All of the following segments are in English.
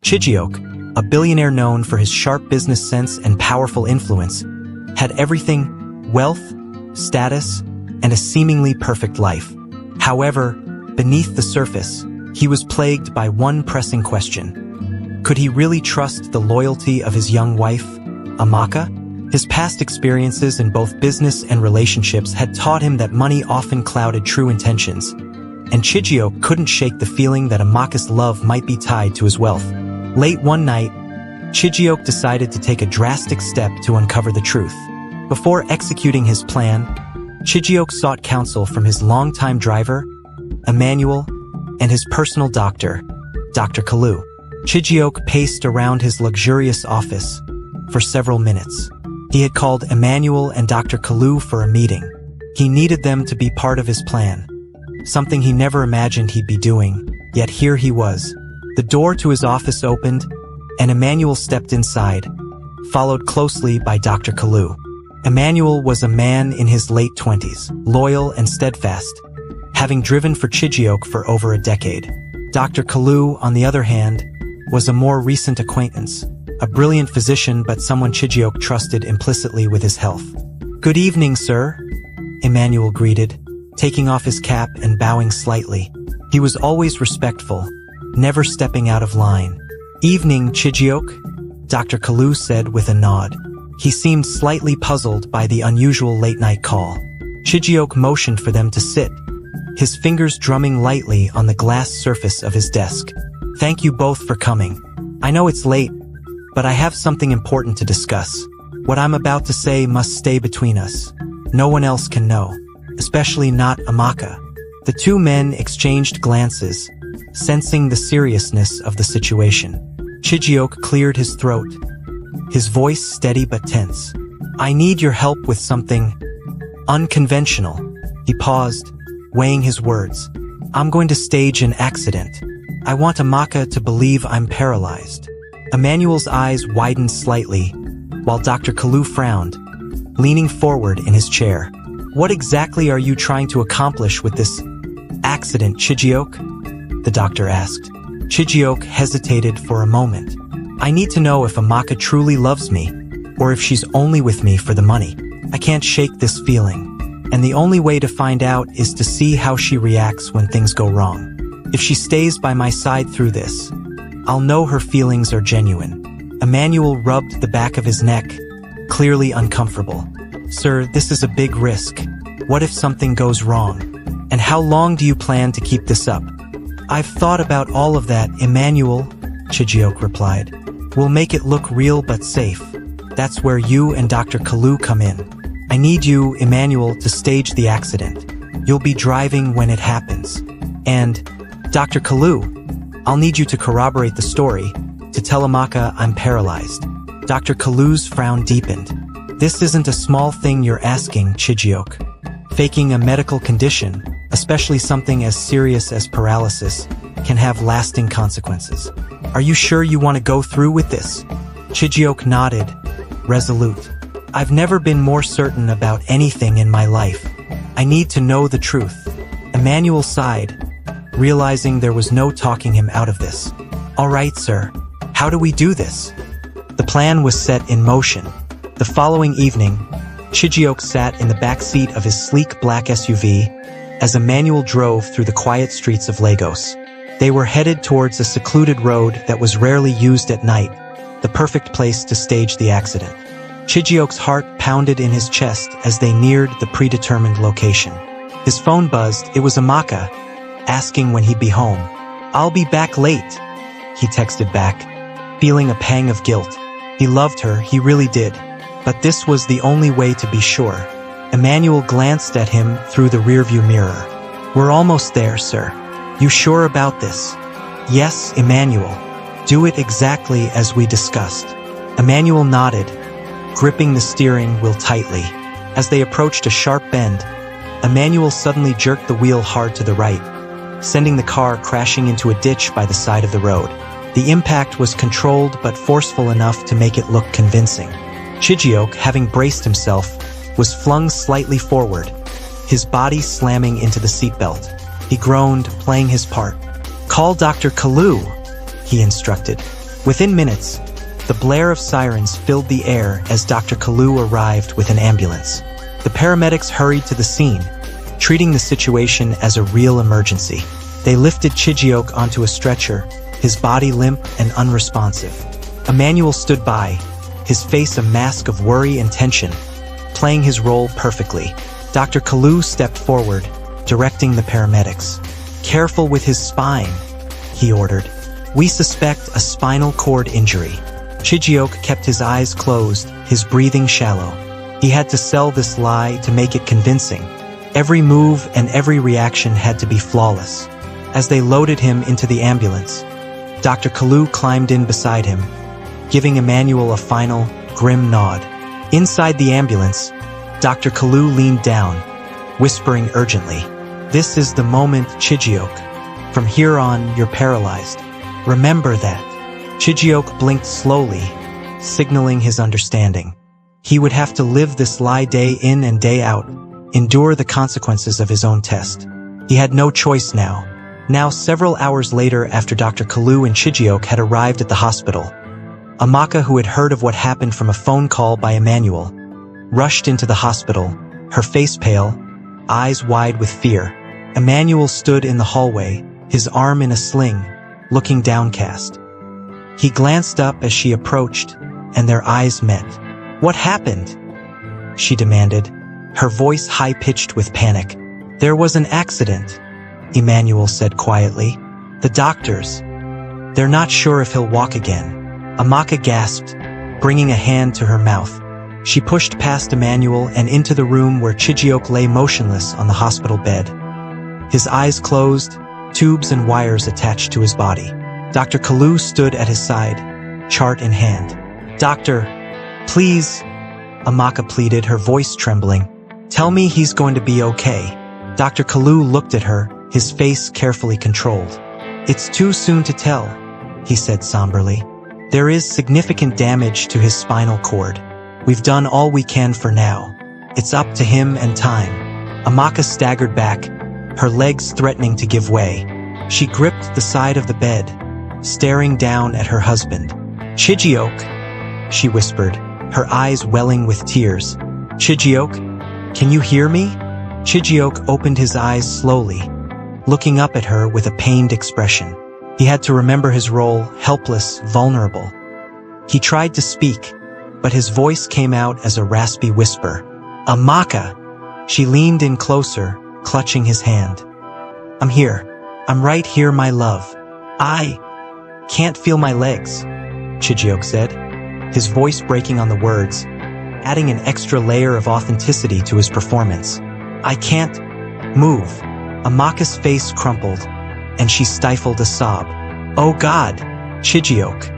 Chijioke, a billionaire known for his sharp business sense and powerful influence, had everything: wealth, status, and a seemingly perfect life. However, beneath the surface, he was plagued by one pressing question. Could he really trust the loyalty of his young wife, Amaka? His past experiences in both business and relationships had taught him that money often clouded true intentions, and Chijioke couldn't shake the feeling that Amaka's love might be tied to his wealth. Late one night, Chijioke decided to take a drastic step to uncover the truth. Before executing his plan, Chijioke sought counsel from his longtime driver, Emmanuel, and his personal doctor, Dr. Kalu. Chijioke paced around his luxurious office for several minutes. He had called Emmanuel and Dr. Kalu for a meeting. He needed them to be part of his plan, something he never imagined he'd be doing, yet here he was. The door to his office opened, and Emmanuel stepped inside, followed closely by Dr. Kalu. Emmanuel was a man in his late 20s, loyal and steadfast, having driven for Chijioke for over a decade. Dr. Kalu, on the other hand, was a more recent acquaintance, a brilliant physician but someone Chijioke trusted implicitly with his health. "Good evening, sir," Emmanuel greeted, taking off his cap and bowing slightly. He was always respectful, never stepping out of line. "Evening, Chijioke," Dr. Kalu said with a nod. He seemed slightly puzzled by the unusual late-night call. Chijioke motioned for them to sit, his fingers drumming lightly on the glass surface of his desk. "Thank you both for coming. I know it's late, but I have something important to discuss. What I'm about to say must stay between us. No one else can know, especially not Amaka." The two men exchanged glances, sensing the seriousness of the situation. Chijioke cleared his throat, his voice steady but tense. "I need your help with something unconventional." He paused, weighing his words. "I'm going to stage an accident. I want Amaka to believe I'm paralyzed." Emmanuel's eyes widened slightly, while Dr. Kalu frowned, leaning forward in his chair. "What exactly are you trying to accomplish with this accident, Chijioke?" the doctor asked. Chijioke hesitated for a moment. "I need to know if Amaka truly loves me, or if she's only with me for the money. I can't shake this feeling, and the only way to find out is to see how she reacts when things go wrong. If she stays by my side through this, I'll know her feelings are genuine." Emmanuel rubbed the back of his neck, clearly uncomfortable. "Sir, this is a big risk. What if something goes wrong? And how long do you plan to keep this up?" "I've thought about all of that, Emmanuel," Chijioke replied. "We'll make it look real but safe. That's where you and Dr. Kalu come in. I need you, Emmanuel, to stage the accident. You'll be driving when it happens. And, Dr. Kalu, I'll need you to corroborate the story, to tell Amaka I'm paralyzed." Dr. Kalu's frown deepened. "This isn't a small thing you're asking, Chijioke. Faking a medical condition, especially something as serious as paralysis, can have lasting consequences. Are you sure you want to go through with this?" Chijioke nodded, resolute. "I've never been more certain about anything in my life. I need to know the truth." Emmanuel sighed, realizing there was no talking him out of this. "All right, sir. How do we do this?" The plan was set in motion. The following evening, Chijioke sat in the back seat of his sleek black SUV as Emmanuel drove through the quiet streets of Lagos. They were headed towards a secluded road that was rarely used at night, the perfect place to stage the accident. Chijioke's heart pounded in his chest as they neared the predetermined location. His phone buzzed. It was Amaka, asking when he'd be home. "I'll be back late," he texted back, feeling a pang of guilt. He loved her, he really did. But this was the only way to be sure. Emmanuel glanced at him through the rearview mirror. "We're almost there, sir. You sure about this?" "Yes, Emmanuel. Do it exactly as we discussed." Emmanuel nodded, gripping the steering wheel tightly. As they approached a sharp bend, Emmanuel suddenly jerked the wheel hard to the right, sending the car crashing into a ditch by the side of the road. The impact was controlled but forceful enough to make it look convincing. Chijioke, having braced himself, was flung slightly forward, his body slamming into the seatbelt. He groaned, playing his part. "Call Dr. Kalu," he instructed. Within minutes, the blare of sirens filled the air as Dr. Kalu arrived with an ambulance. The paramedics hurried to the scene, treating the situation as a real emergency. They lifted Chijioke onto a stretcher, his body limp and unresponsive. Emmanuel stood by, his face a mask of worry and tension, playing his role perfectly. Dr. Kalu stepped forward, directing the paramedics. "Careful with his spine," he ordered. "We suspect a spinal cord injury." Chijioke kept his eyes closed, his breathing shallow. He had to sell this lie to make it convincing. Every move and every reaction had to be flawless. As they loaded him into the ambulance, Dr. Kalu climbed in beside him, giving Emmanuel a final, grim nod. Inside the ambulance, Dr. Kalu leaned down, whispering urgently, "This is the moment, Chijioke. From here on, you're paralyzed. Remember that." Chijioke blinked slowly, signaling his understanding. He would have to live this lie day in and day out, endure the consequences of his own test. He had no choice now. Now, several hours later, after Dr. Kalu and Chijioke had arrived at the hospital, Amaka, who had heard of what happened from a phone call by Emmanuel, rushed into the hospital, her face pale, eyes wide with fear. Emmanuel stood in the hallway, his arm in a sling, looking downcast. He glanced up as she approached, and their eyes met. "What happened?" she demanded, her voice high-pitched with panic. "There was an accident," Emmanuel said quietly. "The doctors, they're not sure if he'll walk again." Amaka gasped, bringing a hand to her mouth. She pushed past Emmanuel and into the room where Chijioke lay motionless on the hospital bed. His eyes closed, tubes and wires attached to his body. Dr. Kalu stood at his side, chart in hand. "Doctor, please," Amaka pleaded, her voice trembling. "Tell me he's going to be okay." Dr. Kalu looked at her, his face carefully controlled. "It's too soon to tell," he said somberly. "There is significant damage to his spinal cord. We've done all we can for now. It's up to him and time." Amaka staggered back, her legs threatening to give way. She gripped the side of the bed, staring down at her husband. "Chijioke," she whispered, her eyes welling with tears. "Chijioke, can you hear me?" Chijioke opened his eyes slowly, looking up at her with a pained expression. He had to remember his role, helpless, vulnerable. He tried to speak, but his voice came out as a raspy whisper. "Amaka!" She leaned in closer, clutching his hand. "I'm here. I'm right here, my love. I can't feel my legs," Chijioke said, his voice breaking on the words, adding an extra layer of authenticity to his performance. "I can't move." Amaka's face crumpled, and she stifled a sob. "Oh God, Chijioke."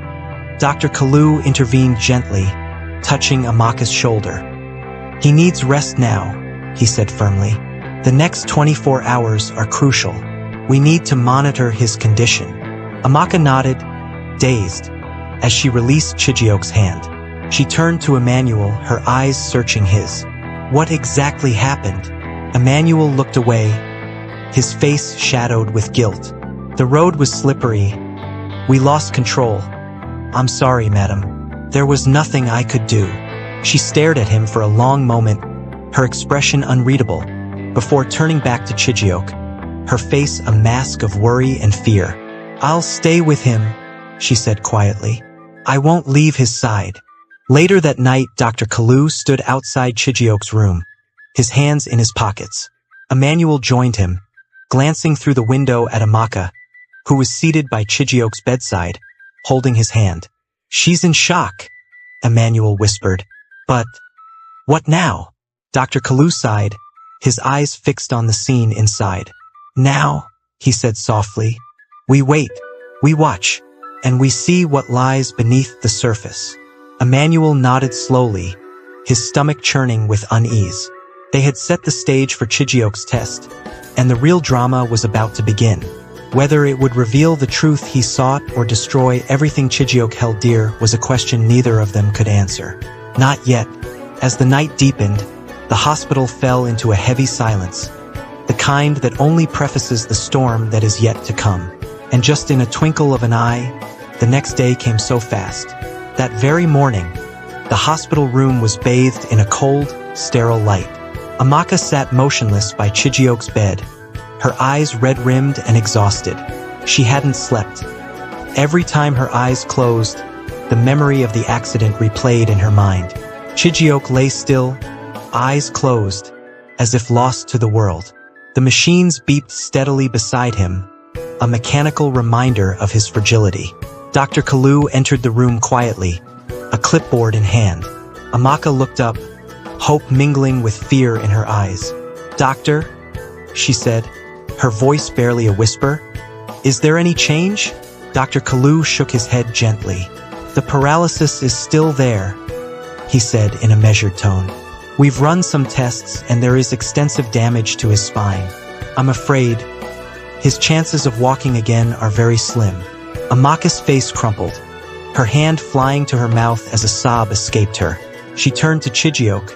Dr. Kalu intervened gently, touching Amaka's shoulder. "He needs rest now," he said firmly. "The next 24 hours are crucial. We need to monitor his condition." Amaka nodded, dazed, as she released Chijioke's hand. She turned to Emmanuel, her eyes searching his. "What exactly happened?" Emmanuel looked away, his face shadowed with guilt. "The road was slippery. We lost control. I'm sorry, madam. There was nothing I could do." She stared at him for a long moment, her expression unreadable, before turning back to Chijioke, her face a mask of worry and fear. "I'll stay with him," she said quietly. "I won't leave his side." Later that night, Dr. Kalu stood outside Chijioke's room, his hands in his pockets. Emmanuel joined him, glancing through the window at Amaka, who was seated by Chijioke's bedside, holding his hand. "She's in shock," Emmanuel whispered. "But what now?" Dr. Kalu sighed, his eyes fixed on the scene inside. "Now," he said softly, "we wait, we watch, and we see what lies beneath the surface." Emmanuel nodded slowly, his stomach churning with unease. They had set the stage for Chijioke's test, and the real drama was about to begin. Whether it would reveal the truth he sought or destroy everything Chijioke held dear was a question neither of them could answer. Not yet. As the night deepened, the hospital fell into a heavy silence, the kind that only prefaces the storm that is yet to come. And just in a twinkle of an eye, The next day came so fast. That very morning, the hospital room was bathed in a cold, sterile light. Amaka sat motionless by Chijioke's bed, her eyes red-rimmed and exhausted. She hadn't slept. Every time her eyes closed, the memory of the accident replayed in her mind. Chijioke lay still, eyes closed, as if lost to the world. The machines beeped steadily beside him, a mechanical reminder of his fragility. Dr. Kalu entered the room quietly, a clipboard in hand. Amaka looked up, hope mingling with fear in her eyes. "Doctor," she said, her voice barely a whisper, "is there any change?" Dr. Kalu shook his head gently. "The paralysis is still there," he said in a measured tone. "We've run some tests and there is extensive damage to his spine. I'm afraid his chances of walking again are very slim." Amaka's face crumpled, her hand flying to her mouth as a sob escaped her. She turned to Chijioke,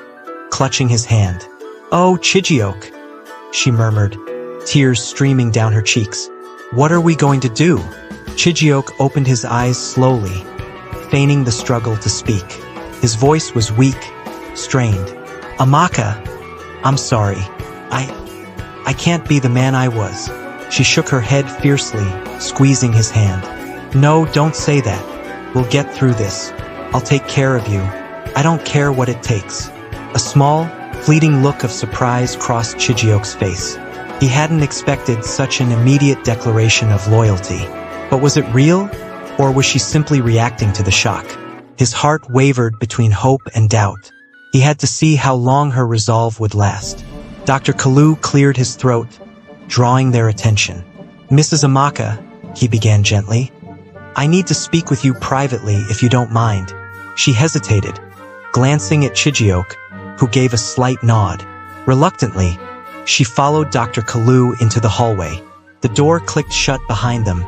clutching his hand. "Oh, Chijioke," she murmured, tears streaming down her cheeks. "What are we going to do?" Chijioke opened his eyes slowly, feigning the struggle to speak. His voice was weak, strained. "Amaka, I'm sorry. I can't be the man I was." She shook her head fiercely, squeezing his hand. "No, don't say that. We'll get through this. I'll take care of you. I don't care what it takes." A small, fleeting look of surprise crossed Chijioke's face. He hadn't expected such an immediate declaration of loyalty. But was it real, or was she simply reacting to the shock? His heart wavered between hope and doubt. He had to see how long her resolve would last. Dr. Kalu cleared his throat, drawing their attention. "Mrs. Amaka," he began gently, "I need to speak with you privately if you don't mind." She hesitated, glancing at Chijioke, who gave a slight nod. Reluctantly, she followed Dr. Kalu into the hallway. The door clicked shut behind them,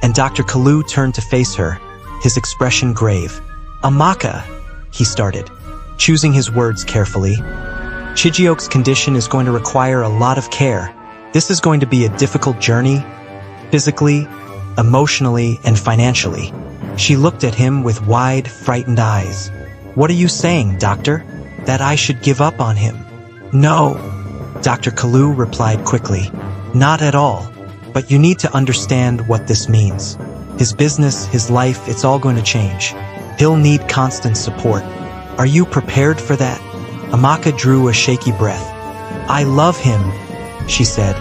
and Dr. Kalu turned to face her, his expression grave. "Amaka," he started, choosing his words carefully. "Chijioke's condition is going to require a lot of care. This is going to be a difficult journey, physically, emotionally, and financially." She looked at him with wide, frightened eyes. "What are you saying, doctor? That I should give up on him?" "No," Dr. Kalu replied quickly. "Not at all. But you need to understand what this means. His business, his life, it's all going to change. He'll need constant support. Are you prepared for that?" Amaka drew a shaky breath. "I love him," she said,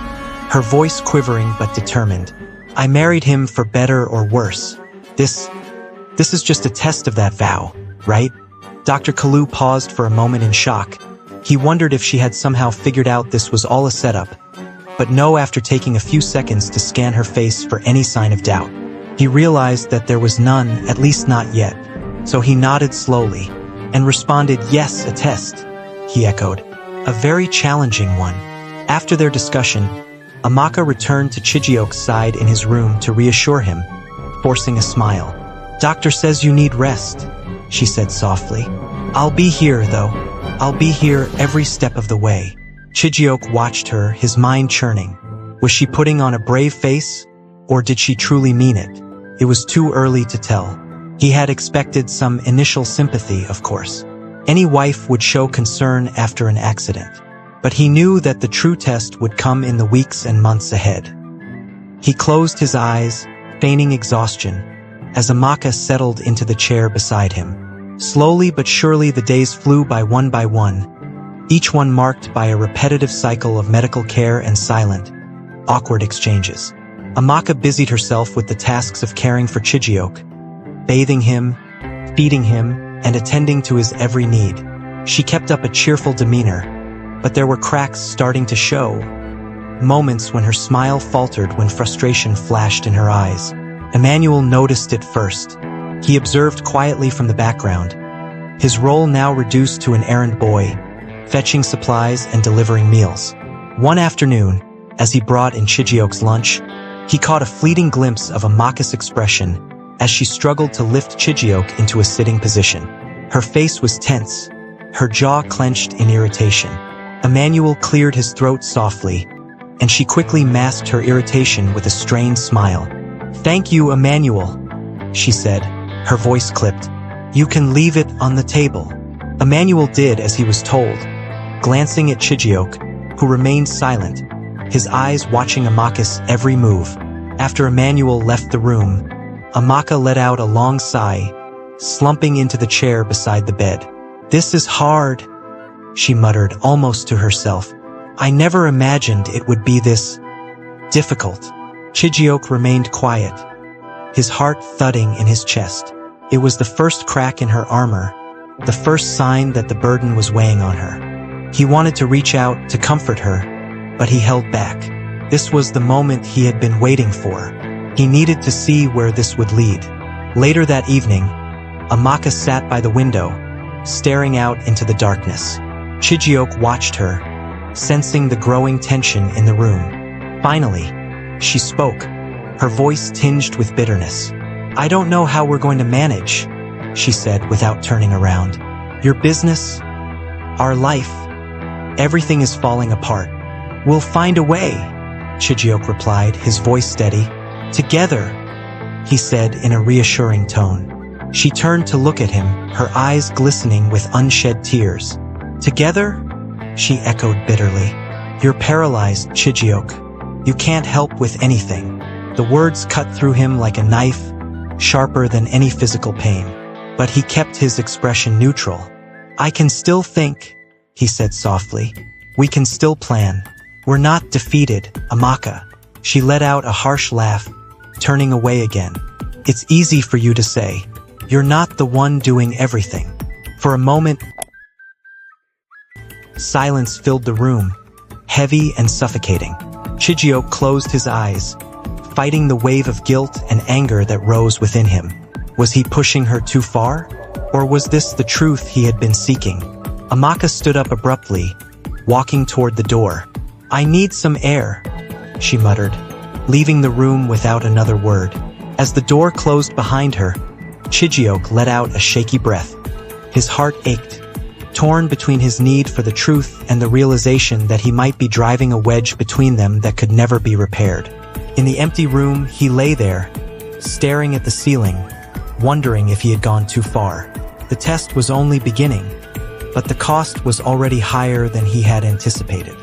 her voice quivering but determined. "I married him for better or worse. This is just a test of that vow, right?" Dr. Kalu paused for a moment in shock. He wondered if she had somehow figured out this was all a setup. But no, after taking a few seconds to scan her face for any sign of doubt. He realized that there was none, at least not yet. So he nodded slowly and responded, "Yes, a test," he echoed. "A very challenging one." After their discussion, Amaka returned to Chijioke's side in his room to reassure him, forcing a smile. "Doctor says you need rest," she said softly. "I'll be here, though. I'll be here every step of the way." Chijioke watched her, his mind churning. Was she putting on a brave face, or did she truly mean it? It was too early to tell. He had expected some initial sympathy, of course. Any wife would show concern after an accident. But he knew that the true test would come in the weeks and months ahead. He closed his eyes, feigning exhaustion, as Amaka settled into the chair beside him. Slowly but surely the days flew by one, each one marked by a repetitive cycle of medical care and silent, awkward exchanges. Amaka busied herself with the tasks of caring for Chijioke, bathing him, feeding him, and attending to his every need. She kept up a cheerful demeanor, but there were cracks starting to show, moments when her smile faltered when frustration flashed in her eyes. Emmanuel noticed it first. He observed quietly from the background, his role now reduced to an errand boy, fetching supplies and delivering meals. One afternoon, as he brought in Chijioke's lunch, he caught a fleeting glimpse of Amaka's expression as she struggled to lift Chijioke into a sitting position. Her face was tense, her jaw clenched in irritation. Emmanuel cleared his throat softly, and she quickly masked her irritation with a strained smile. "Thank you, Emmanuel," she said, her voice clipped. "You can leave it on the table." Emmanuel did as he was told, glancing at Chijioke, who remained silent, his eyes watching Amaka's every move. After Emmanuel left the room, Amaka let out a long sigh, slumping into the chair beside the bed. "This is hard," she muttered almost to herself. "I never imagined it would be this difficult." Chijioke remained quiet, his heart thudding in his chest. It was the first crack in her armor, the first sign that the burden was weighing on her. He wanted to reach out to comfort her, but he held back. This was the moment he had been waiting for. He needed to see where this would lead. Later that evening, Amaka sat by the window, staring out into the darkness. Chijioke watched her, sensing the growing tension in the room. Finally, she spoke, her voice tinged with bitterness. "I don't know how we're going to manage," she said without turning around. "Your business, our life, everything is falling apart. We'll find a way," Chijioke replied, his voice steady. "Together," he said in a reassuring tone. She turned to look at him, her eyes glistening with unshed tears. "Together?" she echoed bitterly. "You're paralyzed, Chijioke. You can't help with anything." The words cut through him like a knife, sharper than any physical pain. But he kept his expression neutral. "I can still think," he said softly. "We can still plan. We're not defeated, Amaka." She let out a harsh laugh, turning away again. "It's easy for you to say. You're not the one doing everything." For a moment, silence filled the room, heavy and suffocating. Chijioke closed his eyes, fighting the wave of guilt and anger that rose within him. Was he pushing her too far? Or was this the truth he had been seeking? Amaka stood up abruptly, walking toward the door. "I need some air," she muttered, leaving the room without another word. As the door closed behind her, Chijioke let out a shaky breath. His heart ached, torn between his need for the truth and the realization that he might be driving a wedge between them that could never be repaired. In the empty room, he lay there, staring at the ceiling, wondering if he had gone too far. The test was only beginning, but the cost was already higher than he had anticipated.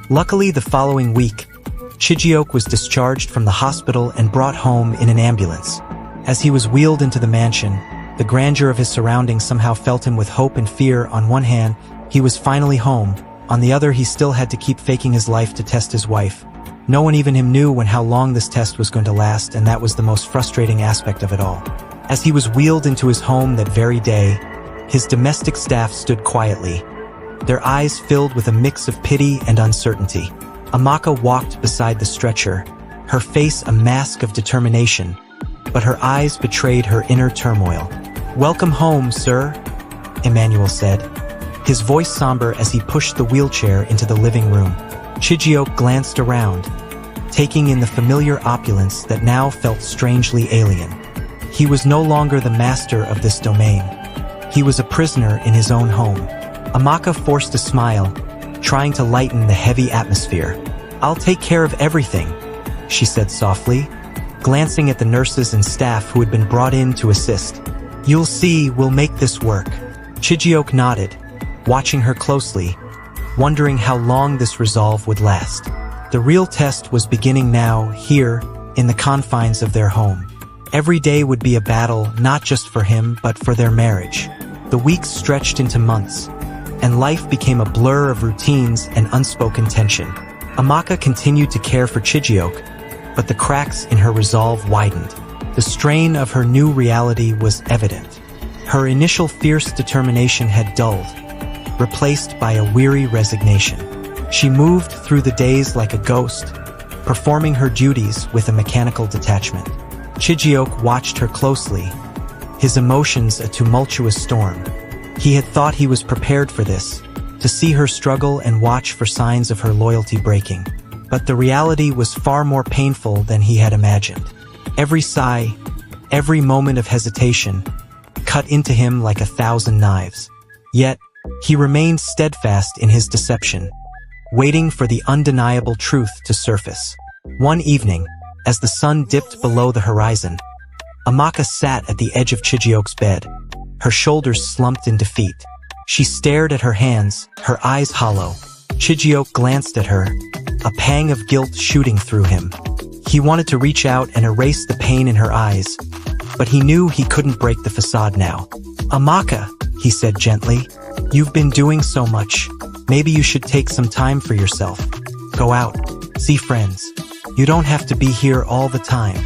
Luckily, the following week, Chijioke was discharged from the hospital and brought home in an ambulance. As he was wheeled into the mansion, the grandeur of his surroundings somehow filled him with hope and fear. On one hand, he was finally home. On the other, he still had to keep faking his life to test his wife. No one even him knew how long this test was going to last, and that was the most frustrating aspect of it all. As he was wheeled into his home that very day, his domestic staff stood quietly, their eyes filled with a mix of pity and uncertainty. Amaka walked beside the stretcher, her face a mask of determination, but her eyes betrayed her inner turmoil. "Welcome home, sir," Emmanuel said, his voice somber as he pushed the wheelchair into the living room. Chijioke glanced around, taking in the familiar opulence that now felt strangely alien. He was no longer the master of this domain. He was a prisoner in his own home. Amaka forced a smile, trying to lighten the heavy atmosphere. "I'll take care of everything," she said softly, glancing at the nurses and staff who had been brought in to assist. "You'll see, we'll make this work." Chijioke nodded, watching her closely, wondering how long this resolve would last. The real test was beginning now, here, in the confines of their home. Every day would be a battle, not just for him, but for their marriage. The weeks stretched into months, and life became a blur of routines and unspoken tension. Amaka continued to care for Chijioke, but the cracks in her resolve widened. The strain of her new reality was evident. Her initial fierce determination had dulled, replaced by a weary resignation. She moved through the days like a ghost, performing her duties with a mechanical detachment. Chijioke watched her closely, his emotions a tumultuous storm. He had thought he was prepared for this, to see her struggle and watch for signs of her loyalty breaking. But the reality was far more painful than he had imagined. Every sigh, every moment of hesitation, cut into him like 1,000 knives. Yet, he remained steadfast in his deception, waiting for the undeniable truth to surface. One evening, as the sun dipped below the horizon, Amaka sat at the edge of Chijioke's bed, her shoulders slumped in defeat. She stared at her hands, her eyes hollow. Chijioke glanced at her, a pang of guilt shooting through him. He wanted to reach out and erase the pain in her eyes, but he knew he couldn't break the facade now. "Amaka," he said gently, "you've been doing so much. Maybe you should take some time for yourself. Go out, see friends. You don't have to be here all the time."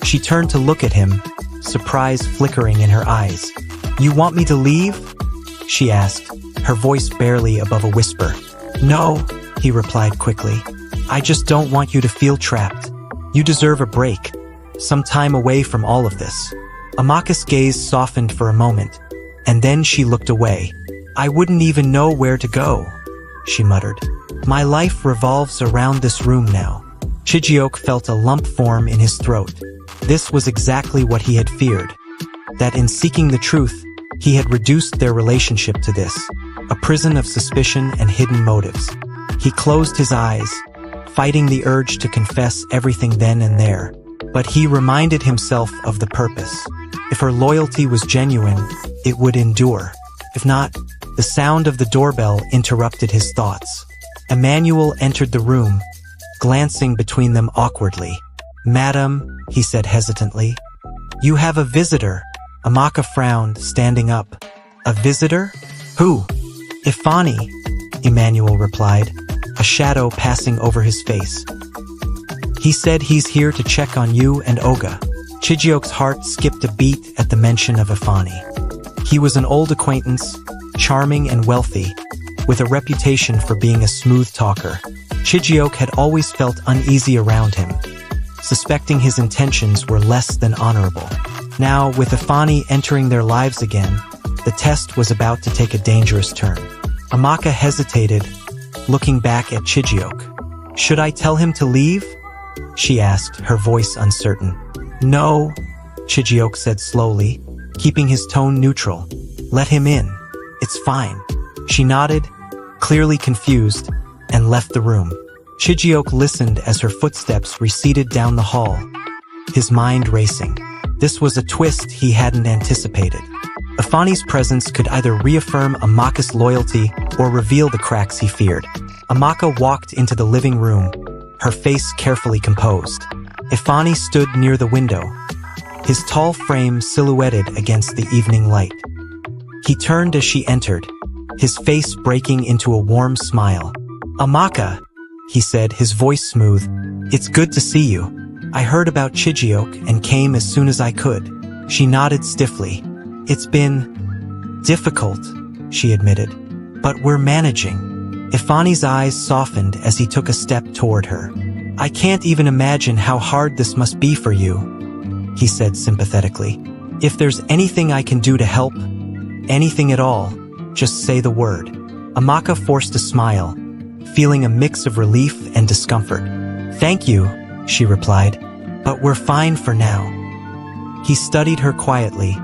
She turned to look at him, surprise flickering in her eyes. "You want me to leave?" she asked, her voice barely above a whisper. "No," he replied quickly. "I just don't want you to feel trapped. You deserve a break, some time away from all of this." Amaka's gaze softened for a moment, and then she looked away. "I wouldn't even know where to go," she muttered. "My life revolves around this room now." Chijioke felt a lump form in his throat. This was exactly what he had feared. That in seeking the truth, he had reduced their relationship to this, a prison of suspicion and hidden motives. He closed his eyes, fighting the urge to confess everything then and there. But he reminded himself of the purpose. If her loyalty was genuine, it would endure. If not, the sound of the doorbell interrupted his thoughts. Emmanuel entered the room, glancing between them awkwardly. "Madam," he said hesitantly. "You have a visitor." Amaka frowned, standing up. "A visitor? Who?" "Ifani," Emmanuel replied, a shadow passing over his face. "He said he's here to check on you and Oga." Chijioke's heart skipped a beat at the mention of Ifani. He was an old acquaintance, charming and wealthy, with a reputation for being a smooth talker. Chijioke had always felt uneasy around him, suspecting his intentions were less than honorable. Now, with Ifani entering their lives again, the test was about to take a dangerous turn. Amaka hesitated, looking back at Chijioke. "Should I tell him to leave?" she asked, her voice uncertain. "No," Chijioke said slowly, keeping his tone neutral. "Let him in. It's fine." She nodded, clearly confused, and left the room. Chijioke listened as her footsteps receded down the hall, his mind racing. This was a twist he hadn't anticipated. Ifani's presence could either reaffirm Amaka's loyalty or reveal the cracks he feared. Amaka walked into the living room, her face carefully composed. Ifani stood near the window, his tall frame silhouetted against the evening light. He turned as she entered, his face breaking into a warm smile. "Amaka," he said, his voice smooth, "it's good to see you. I heard about Chijioke and came as soon as I could." She nodded stiffly. "It's been difficult," she admitted, "but we're managing." Ifani's eyes softened as he took a step toward her. "I can't even imagine how hard this must be for you," he said sympathetically. "If there's anything I can do to help, anything at all, just say the word." Amaka forced a smile, feeling a mix of relief and discomfort. "Thank you," she replied, "but we're fine for now." He studied her quietly,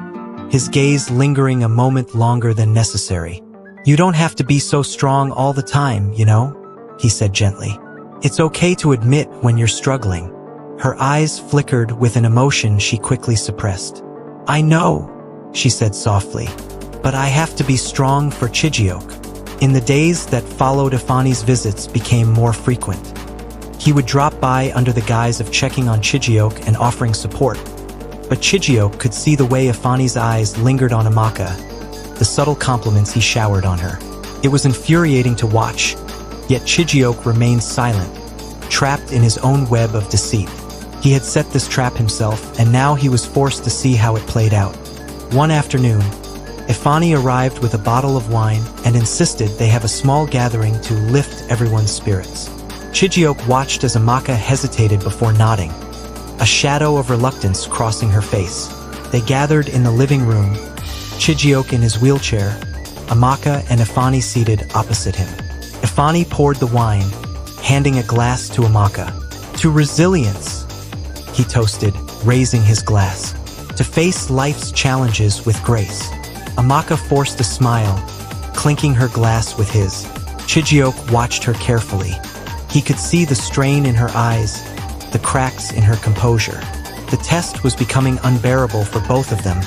his gaze lingering a moment longer than necessary. "You don't have to be so strong all the time, you know," he said gently. "It's okay to admit when you're struggling." Her eyes flickered with an emotion she quickly suppressed. "I know," she said softly, "but I have to be strong for Chijioke." In the days that followed, Ifani's visits became more frequent. He would drop by under the guise of checking on Chijioke and offering support. But Chijioke could see the way Ifani's eyes lingered on Amaka, the subtle compliments he showered on her. It was infuriating to watch, yet Chijioke remained silent, trapped in his own web of deceit. He had set this trap himself, and now he was forced to see how it played out. One afternoon, Ifani arrived with a bottle of wine and insisted they have a small gathering to lift everyone's spirits. Chijioke watched as Amaka hesitated before nodding, a shadow of reluctance crossing her face. They gathered in the living room, Chijioke in his wheelchair, Amaka and Ifani seated opposite him. Ifani poured the wine, handing a glass to Amaka. "To resilience," he toasted, raising his glass. "To face life's challenges with grace." Amaka forced a smile, clinking her glass with his. Chijioke watched her carefully. He could see the strain in her eyes, the cracks in her composure. The test was becoming unbearable for both of them,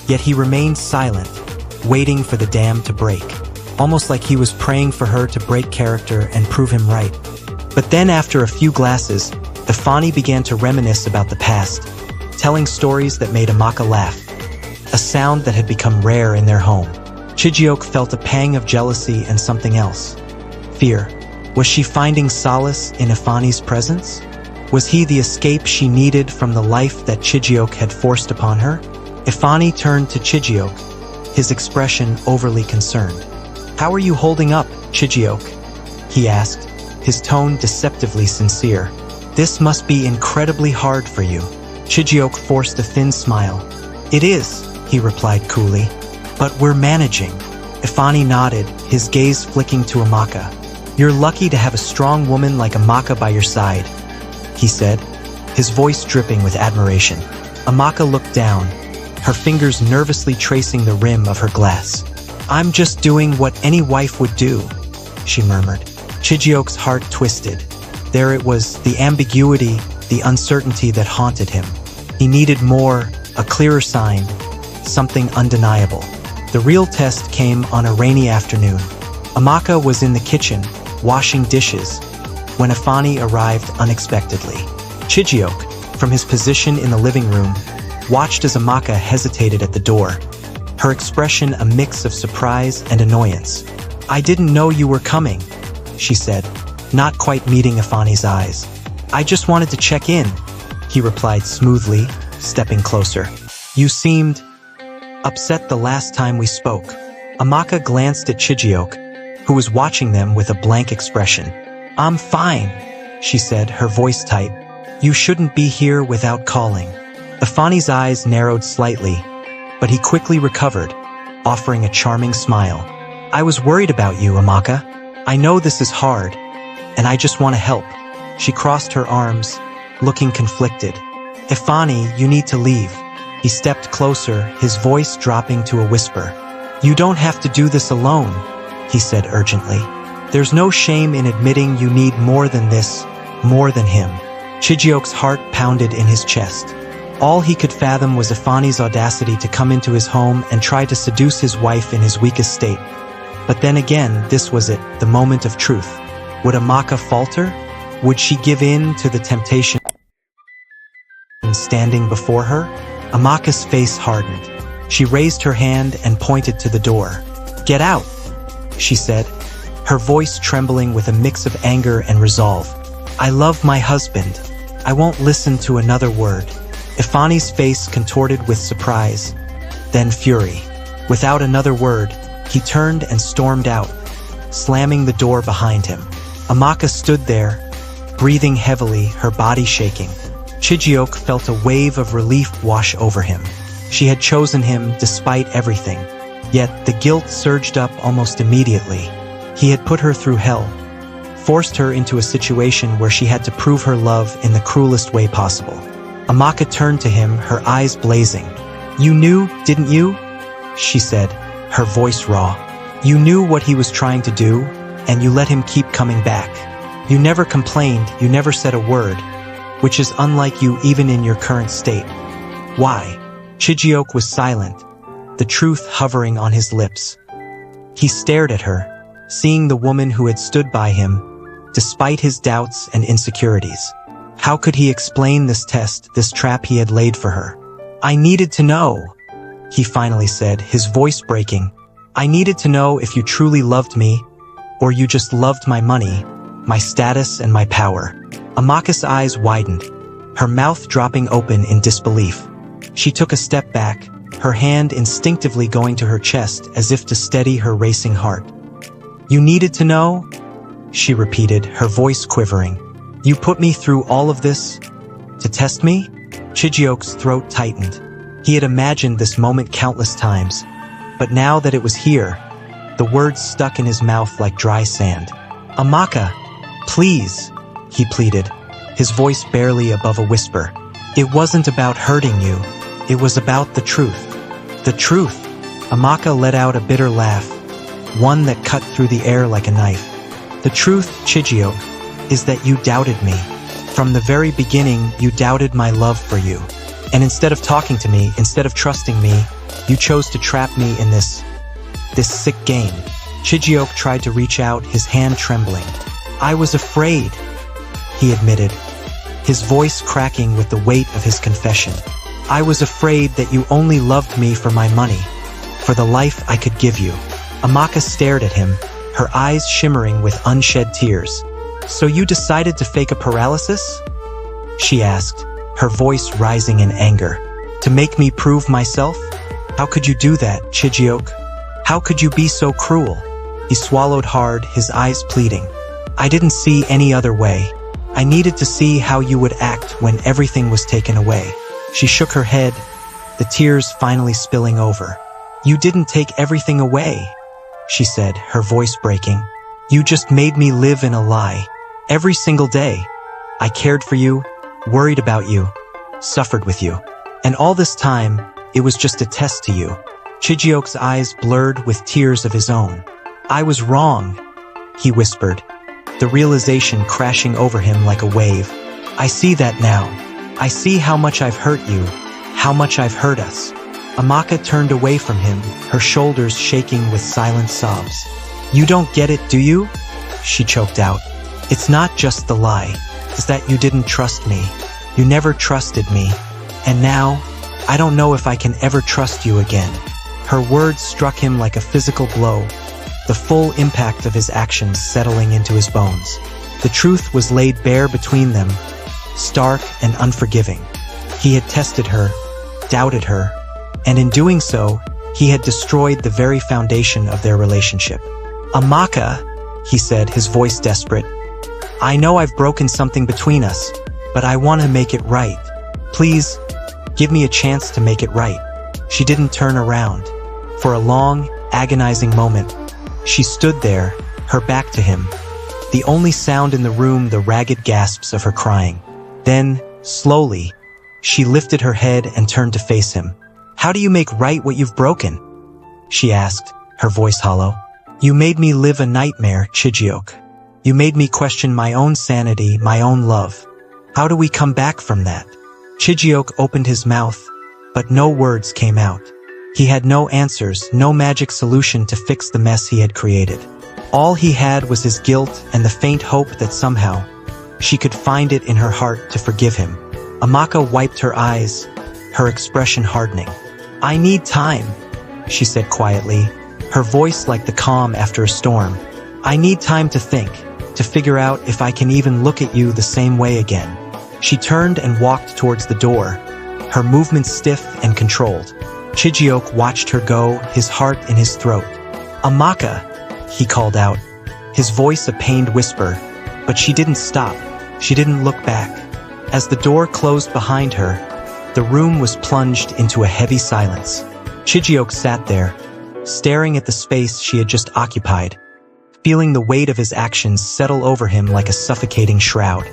yet he remained silent, waiting for the dam to break, almost like he was praying for her to break character and prove him right. But then after a few glasses, Ifani began to reminisce about the past, telling stories that made Amaka laugh, a sound that had become rare in their home. Chijioke felt a pang of jealousy and something else. Fear. Was she finding solace in Ifani's presence? Was he the escape she needed from the life that Chijioke had forced upon her? Ifani turned to Chijioke, his expression overly concerned. "How are you holding up, Chijioke?" he asked, his tone deceptively sincere. "This must be incredibly hard for you." Chijioke forced a thin smile. "It is," he replied coolly. "But we're managing." Ifani nodded, his gaze flicking to Amaka. "You're lucky to have a strong woman like Amaka by your side," he said, his voice dripping with admiration. Amaka looked down, her fingers nervously tracing the rim of her glass. "I'm just doing what any wife would do," she murmured. Chijioke's heart twisted. There it was, the ambiguity, the uncertainty that haunted him. He needed more, a clearer sign, something undeniable. The real test came on a rainy afternoon. Amaka was in the kitchen, washing dishes, when Ifani arrived unexpectedly. Chijioke, from his position in the living room, watched as Amaka hesitated at the door, her expression a mix of surprise and annoyance. "I didn't know you were coming," she said, not quite meeting Ifani's eyes. "I just wanted to check in," he replied smoothly, stepping closer. "You seemed upset the last time we spoke." Amaka glanced at Chijioke, who was watching them with a blank expression. "I'm fine," she said, her voice tight. "You shouldn't be here without calling." Ifani's eyes narrowed slightly, but he quickly recovered, offering a charming smile. "I was worried about you, Amaka. I know this is hard, and I just want to help." She crossed her arms, looking conflicted. "Ifani, you need to leave." He stepped closer, his voice dropping to a whisper. "You don't have to do this alone," he said urgently. "There's no shame in admitting you need more than this, more than him." Chijioke's heart pounded in his chest. All he could fathom was Ifani's audacity to come into his home and try to seduce his wife in his weakest state. But then again, this was it, the moment of truth. Would Amaka falter? Would she give in to the temptation standing before her? Amaka's face hardened. She raised her hand and pointed to the door. "Get out," she said, her voice trembling with a mix of anger and resolve. "I love my husband. I won't listen to another word." Ifani's face contorted with surprise, then fury. Without another word, he turned and stormed out, slamming the door behind him. Amaka stood there, breathing heavily, her body shaking. Chijioke felt a wave of relief wash over him. She had chosen him despite everything. Yet the guilt surged up almost immediately. He had put her through hell, forced her into a situation where she had to prove her love in the cruelest way possible. Amaka turned to him, her eyes blazing. "You knew, didn't you?" she said, her voice raw. "You knew what he was trying to do, and you let him keep coming back. You never complained, you never said a word, which is unlike you even in your current state. Why?" Chijioke was silent, the truth hovering on his lips. He stared at her, seeing the woman who had stood by him, despite his doubts and insecurities. How could he explain this test, this trap he had laid for her? "I needed to know," he finally said, his voice breaking. "I needed to know if you truly loved me, or you just loved my money, my status and my power." Amaka's eyes widened, her mouth dropping open in disbelief. She took a step back, her hand instinctively going to her chest as if to steady her racing heart. "You needed to know?" she repeated, her voice quivering. "You put me through all of this? To test me?" Chijioke's throat tightened. He had imagined this moment countless times, but now that it was here, the words stuck in his mouth like dry sand. "Amaka, please," he pleaded, his voice barely above a whisper. "It wasn't about hurting you. It was about the truth." "The truth?" Amaka let out a bitter laugh, one that cut through the air like a knife. "The truth, Chijioke, is that you doubted me. From the very beginning, you doubted my love for you. And instead of talking to me, instead of trusting me, you chose to trap me in this sick game. Chijioke tried to reach out, his hand trembling. I was afraid, he admitted, his voice cracking with the weight of his confession. I was afraid that you only loved me for my money, for the life I could give you. Amaka stared at him, her eyes shimmering with unshed tears. So you decided to fake a paralysis? She asked, her voice rising in anger. To make me prove myself? How could you do that, Chijioke? How could you be so cruel? He swallowed hard, his eyes pleading. I didn't see any other way. I needed to see how you would act when everything was taken away. She shook her head, the tears finally spilling over. You didn't take everything away, she said, her voice breaking. You just made me live in a lie. Every single day. I cared for you, worried about you, suffered with you. And all this time, it was just a test to you. Chijioke's eyes blurred with tears of his own. I was wrong, he whispered, the realization crashing over him like a wave. I see that now. I see how much I've hurt you, how much I've hurt us. Amaka turned away from him, her shoulders shaking with silent sobs. You don't get it, do you? She choked out. It's not just the lie. It's that you didn't trust me. You never trusted me. And now, I don't know if I can ever trust you again. Her words struck him like a physical blow, the full impact of his actions settling into his bones. The truth was laid bare between them, stark and unforgiving. He had tested her, doubted her, and in doing so, he had destroyed the very foundation of their relationship. Amaka, he said, his voice desperate, I know I've broken something between us, but I want to make it right. Please, give me a chance to make it right. She didn't turn around. For a long, agonizing moment, she stood there, her back to him, the only sound in the room the ragged gasps of her crying. Then, slowly, she lifted her head and turned to face him. How do you make right what you've broken? She asked, her voice hollow. You made me live a nightmare, Chijioke. You made me question my own sanity, my own love. How do we come back from that? Chijioke opened his mouth, but no words came out. He had no answers, no magic solution to fix the mess he had created. All he had was his guilt and the faint hope that somehow she could find it in her heart to forgive him. Amaka wiped her eyes, her expression hardening. I need time, she said quietly, her voice like the calm after a storm. I need time to think, to figure out if I can even look at you the same way again. She turned and walked towards the door, her movements stiff and controlled. Chijioke watched her go, his heart in his throat. Amaka, he called out, his voice a pained whisper, but she didn't stop. She didn't look back. As the door closed behind her, the room was plunged into a heavy silence. Chijioke sat there, staring at the space she had just occupied, feeling the weight of his actions settle over him like a suffocating shroud.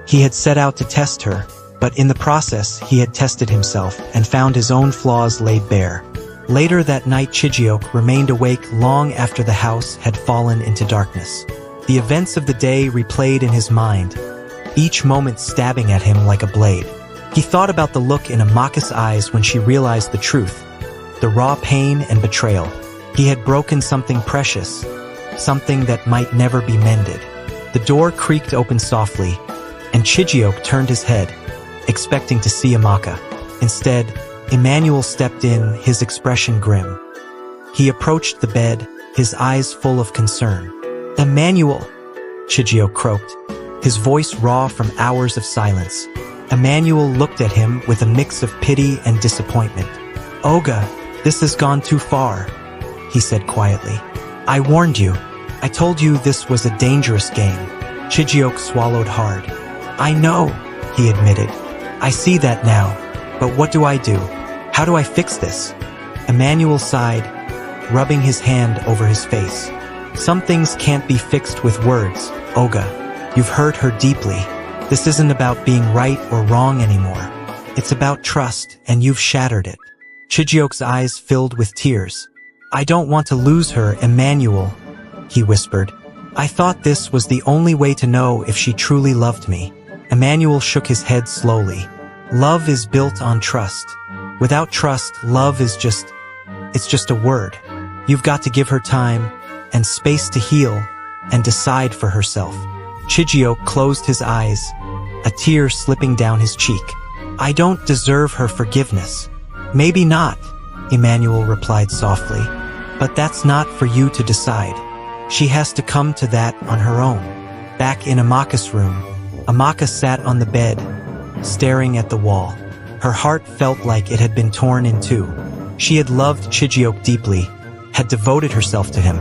He had set out to test her, but in the process he had tested himself and found his own flaws laid bare. Later that night, Chijioke remained awake long after the house had fallen into darkness. The events of the day replayed in his mind, each moment stabbing at him like a blade. He thought about the look in Amaka's eyes when she realized the truth, the raw pain and betrayal. He had broken something precious, something that might never be mended. The door creaked open softly, and Chijioke turned his head, expecting to see Amaka. Instead, Emmanuel stepped in, his expression grim. He approached the bed, his eyes full of concern. Emmanuel, Chijioke croaked, his voice raw from hours of silence. Emmanuel looked at him with a mix of pity and disappointment. Oga, this has gone too far, he said quietly. I warned you. I told you this was a dangerous game. Chijioke swallowed hard. I know, he admitted. I see that now, but what do I do? How do I fix this? Emmanuel sighed, rubbing his hand over his face. Some things can't be fixed with words, Oga. You've hurt her deeply. This isn't about being right or wrong anymore. It's about trust, and you've shattered it. Chijioke's eyes filled with tears. I don't want to lose her, Emmanuel, he whispered. I thought this was the only way to know if she truly loved me. Emmanuel shook his head slowly, Love is built on trust. Without trust, love is it's just a word. You've got to give her time and space to heal and decide for herself. Chijioke closed his eyes, a tear slipping down his cheek. I don't deserve her forgiveness. Maybe not, Emmanuel replied softly. But that's not for you to decide. She has to come to that on her own. Back in Amaka's room, Amaka sat on the bed, staring at the wall. Her heart felt like it had been torn in two. She had loved Chijioke deeply, had devoted herself to him,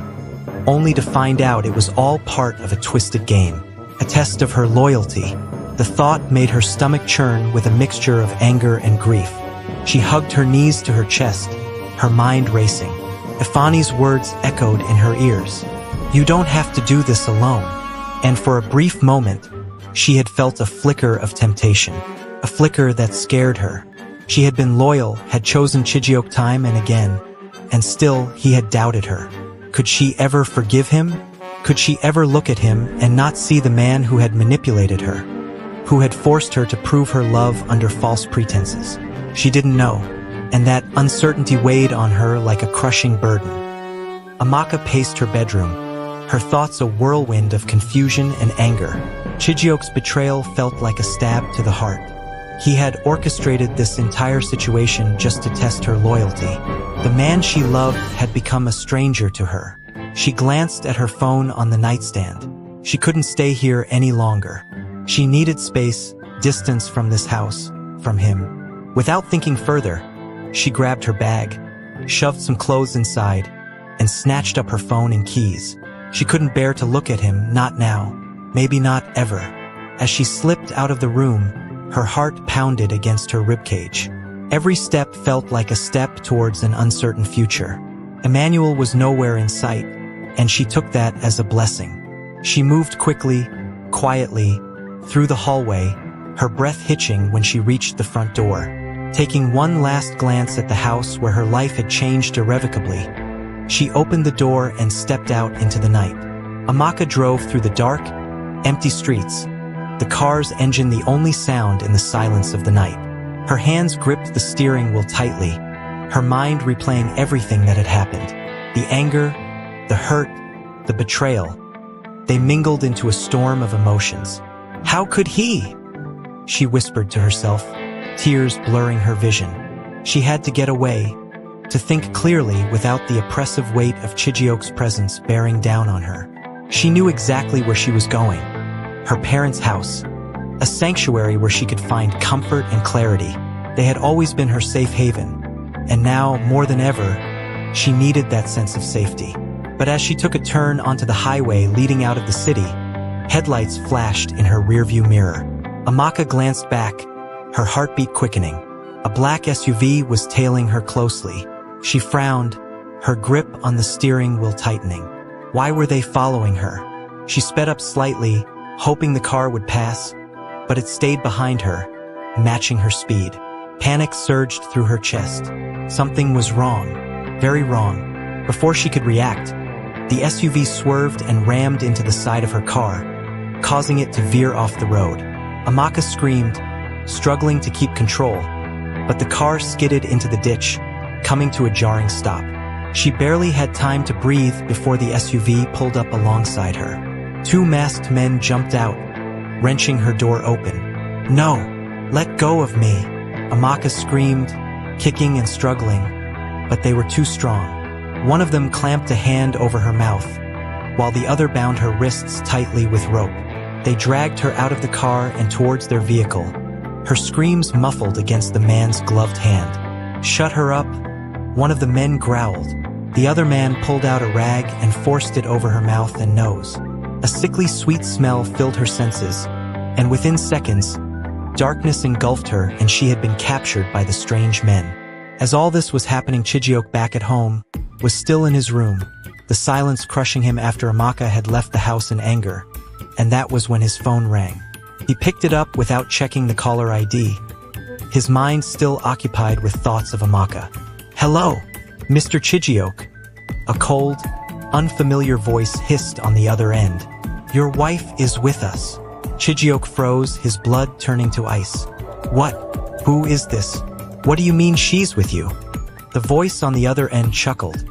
only to find out it was all part of a twisted game, a test of her loyalty. The thought made her stomach churn with a mixture of anger and grief. She hugged her knees to her chest, her mind racing. Ifani's words echoed in her ears. You don't have to do this alone. And for a brief moment, she had felt a flicker of temptation, a flicker that scared her. She had been loyal, had chosen Chijioke time and again, and still he had doubted her. Could she ever forgive him? Could she ever look at him and not see the man who had manipulated her, who had forced her to prove her love under false pretenses? She didn't know, and that uncertainty weighed on her like a crushing burden. Amaka paced her bedroom, her thoughts a whirlwind of confusion and anger. Chijioke's betrayal felt like a stab to the heart. He had orchestrated this entire situation just to test her loyalty. The man she loved had become a stranger to her. She glanced at her phone on the nightstand. She couldn't stay here any longer. She needed space, distance from this house, from him. Without thinking further, she grabbed her bag, shoved some clothes inside, and snatched up her phone and keys. She couldn't bear to look at him, not now, maybe not ever. As she slipped out of the room, her heart pounded against her ribcage. Every step felt like a step towards an uncertain future. Emmanuel was nowhere in sight, and she took that as a blessing. She moved quickly, quietly, through the hallway, her breath hitching when she reached the front door. Taking one last glance at the house where her life had changed irrevocably, she opened the door and stepped out into the night. Amaka drove through the dark, empty streets, the car's engine the only sound in the silence of the night. Her hands gripped the steering wheel tightly, her mind replaying everything that had happened. The anger, the hurt, the betrayal. They mingled into a storm of emotions. How could he? She whispered to herself, tears blurring her vision. She had to get away, to think clearly without the oppressive weight of Chijioke's presence bearing down on her. She knew exactly where she was going. Her parents' house, a sanctuary where she could find comfort and clarity. They had always been her safe haven, and now, more than ever, she needed that sense of safety. But as she took a turn onto the highway leading out of the city, headlights flashed in her rearview mirror. Amaka glanced back, her heartbeat quickening. A black SUV was tailing her closely. She frowned, her grip on the steering wheel tightening. Why were they following her? She sped up slightly, hoping the car would pass, but it stayed behind her, matching her speed. Panic surged through her chest. Something was wrong, very wrong. Before she could react, the SUV swerved and rammed into the side of her car, causing it to veer off the road. Amaka screamed, struggling to keep control, but the car skidded into the ditch, coming to a jarring stop. She barely had time to breathe before the SUV pulled up alongside her. Two masked men jumped out, wrenching her door open. No, let go of me, Amaka screamed, kicking and struggling, but they were too strong. One of them clamped a hand over her mouth, while the other bound her wrists tightly with rope. They dragged her out of the car and towards their vehicle, her screams muffled against the man's gloved hand. Shut her up, one of the men growled. The other man pulled out a rag and forced it over her mouth and nose. A sickly sweet smell filled her senses, and within seconds, darkness engulfed her and she had been captured by the strange men. As all this was happening, Chijioke, back at home, was still in his room, the silence crushing him after Amaka had left the house in anger, and that was when his phone rang. He picked it up without checking the caller ID, his mind still occupied with thoughts of Amaka. Hello, Mr. Chijioke. A cold, unfamiliar voice hissed on the other end. Your wife is with us. Chijioke froze, his blood turning to ice. What? Who is this? What do you mean she's with you? The voice on the other end chuckled,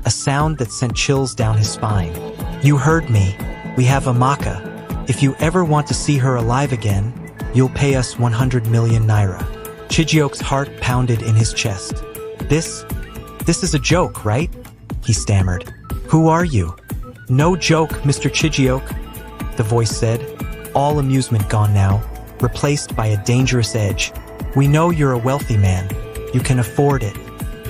a sound that sent chills down his spine. You heard me. We have Amaka. If you ever want to see her alive again, you'll pay us 100 million naira. Chijioke's heart pounded in his chest. This is a joke, right? He stammered. Who are you? No joke, Mr. Chijioke, the voice said, all amusement gone now, replaced by a dangerous edge. We know you're a wealthy man. You can afford it.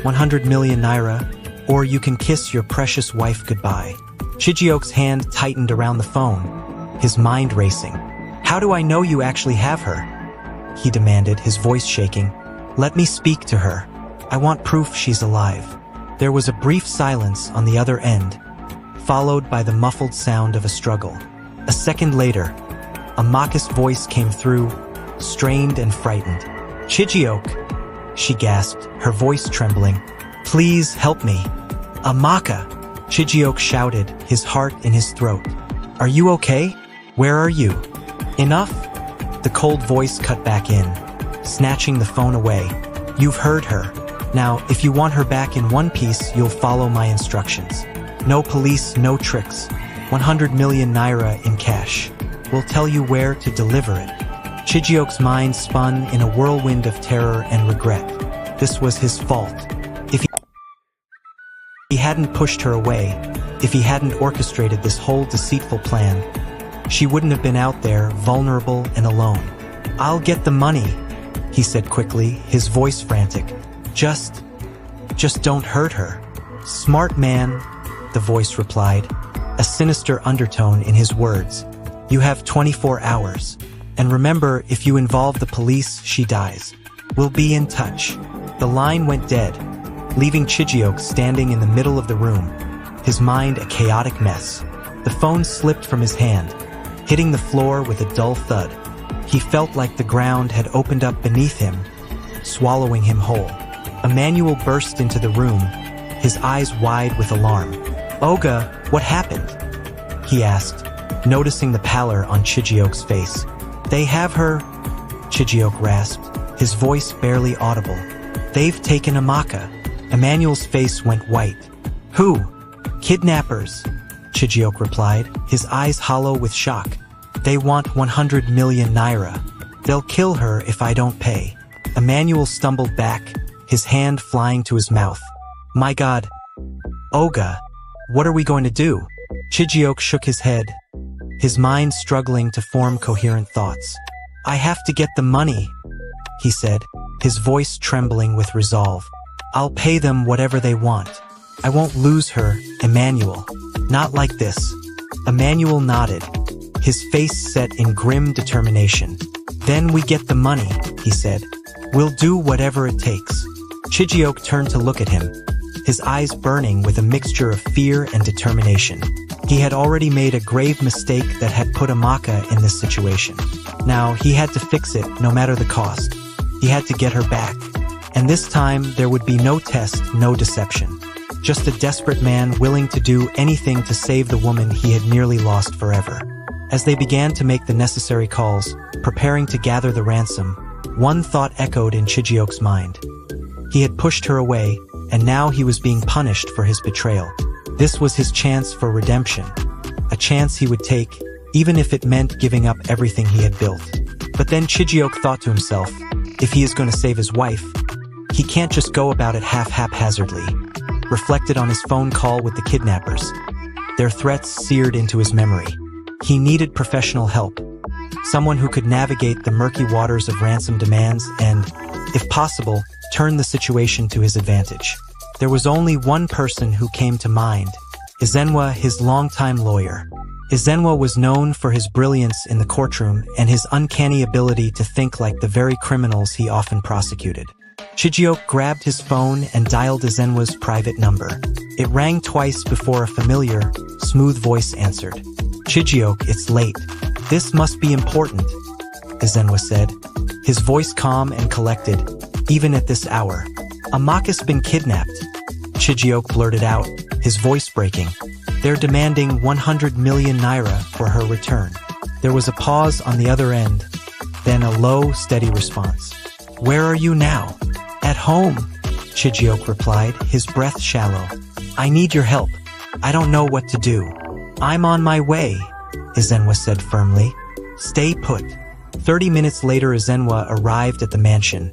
100 million naira, or you can kiss your precious wife goodbye. Chijioke's hand tightened around the phone, his mind racing. How do I know you actually have her? He demanded, his voice shaking. Let me speak to her. I want proof she's alive. There was a brief silence on the other end, followed by the muffled sound of a struggle. A second later, Amaka's voice came through, strained and frightened. Chijioke, she gasped, her voice trembling. Please help me. Amaka, Chijioke shouted, his heart in his throat. Are you okay? Where are you? Enough? The cold voice cut back in, snatching the phone away. You've heard her. Now, if you want her back in one piece, you'll follow my instructions. No police, no tricks. 100 million naira in cash. We'll tell you where to deliver it. Chijioke's mind spun in a whirlwind of terror and regret. This was his fault. If he hadn't pushed her away, if he hadn't orchestrated this whole deceitful plan, she wouldn't have been out there, vulnerable and alone. I'll get the money, he said quickly, his voice frantic. Just don't hurt her. Smart man, the voice replied, a sinister undertone in his words. You have 24 hours. And remember, if you involve the police, she dies. We'll be in touch. The line went dead, leaving Chijioke standing in the middle of the room, his mind a chaotic mess. The phone slipped from his hand, hitting the floor with a dull thud. He felt like the ground had opened up beneath him, swallowing him whole. Emmanuel burst into the room, his eyes wide with alarm. Oga, what happened? He asked, noticing the pallor on Chijioke's face. They have her, Chijioke rasped, his voice barely audible. They've taken Amaka. Emmanuel's face went white. Who? Kidnappers, Chijioke replied, his eyes hollow with shock. They want 100 million naira. They'll kill her if I don't pay. Emmanuel stumbled back, his hand flying to his mouth. My God. Oga, what are we going to do? Chijioke shook his head, his mind struggling to form coherent thoughts. I have to get the money, he said, his voice trembling with resolve. I'll pay them whatever they want. I won't lose her, Emmanuel. Not like this. Emmanuel nodded, his face set in grim determination. Then we get the money, he said. We'll do whatever it takes. Chijioke turned to look at him, his eyes burning with a mixture of fear and determination. He had already made a grave mistake that had put Amaka in this situation. Now, he had to fix it no matter the cost. He had to get her back. And this time, there would be no test, no deception. Just a desperate man willing to do anything to save the woman he had nearly lost forever. As they began to make the necessary calls, preparing to gather the ransom, one thought echoed in Chijioke's mind. He had pushed her away, and now he was being punished for his betrayal. This was his chance for redemption, a chance he would take, even if it meant giving up everything he had built. But then Chijioke thought to himself, if he is going to save his wife, he can't just go about it haphazardly. Reflected on his phone call with the kidnappers. Their threats seared into his memory. He needed professional help, someone who could navigate the murky waters of ransom demands and, if possible, turn the situation to his advantage. There was only one person who came to mind, Emmanuel, his longtime lawyer. Emmanuel was known for his brilliance in the courtroom and his uncanny ability to think like the very criminals he often prosecuted. Chijioke grabbed his phone and dialed Emmanuel's private number. It rang twice before a familiar, smooth voice answered. Chijioke, it's late. This must be important, Emmanuel said, his voice calm and collected, even at this hour. Amaka's been kidnapped, Chijioke blurted out, his voice breaking. They're demanding 100 million naira for her return. There was a pause on the other end, then a low, steady response. Where are you now? At home, Chijioke replied, his breath shallow. I need your help. I don't know what to do. I'm on my way, Izenwa said firmly. Stay put. 30 minutes later, Izenwa arrived at the mansion,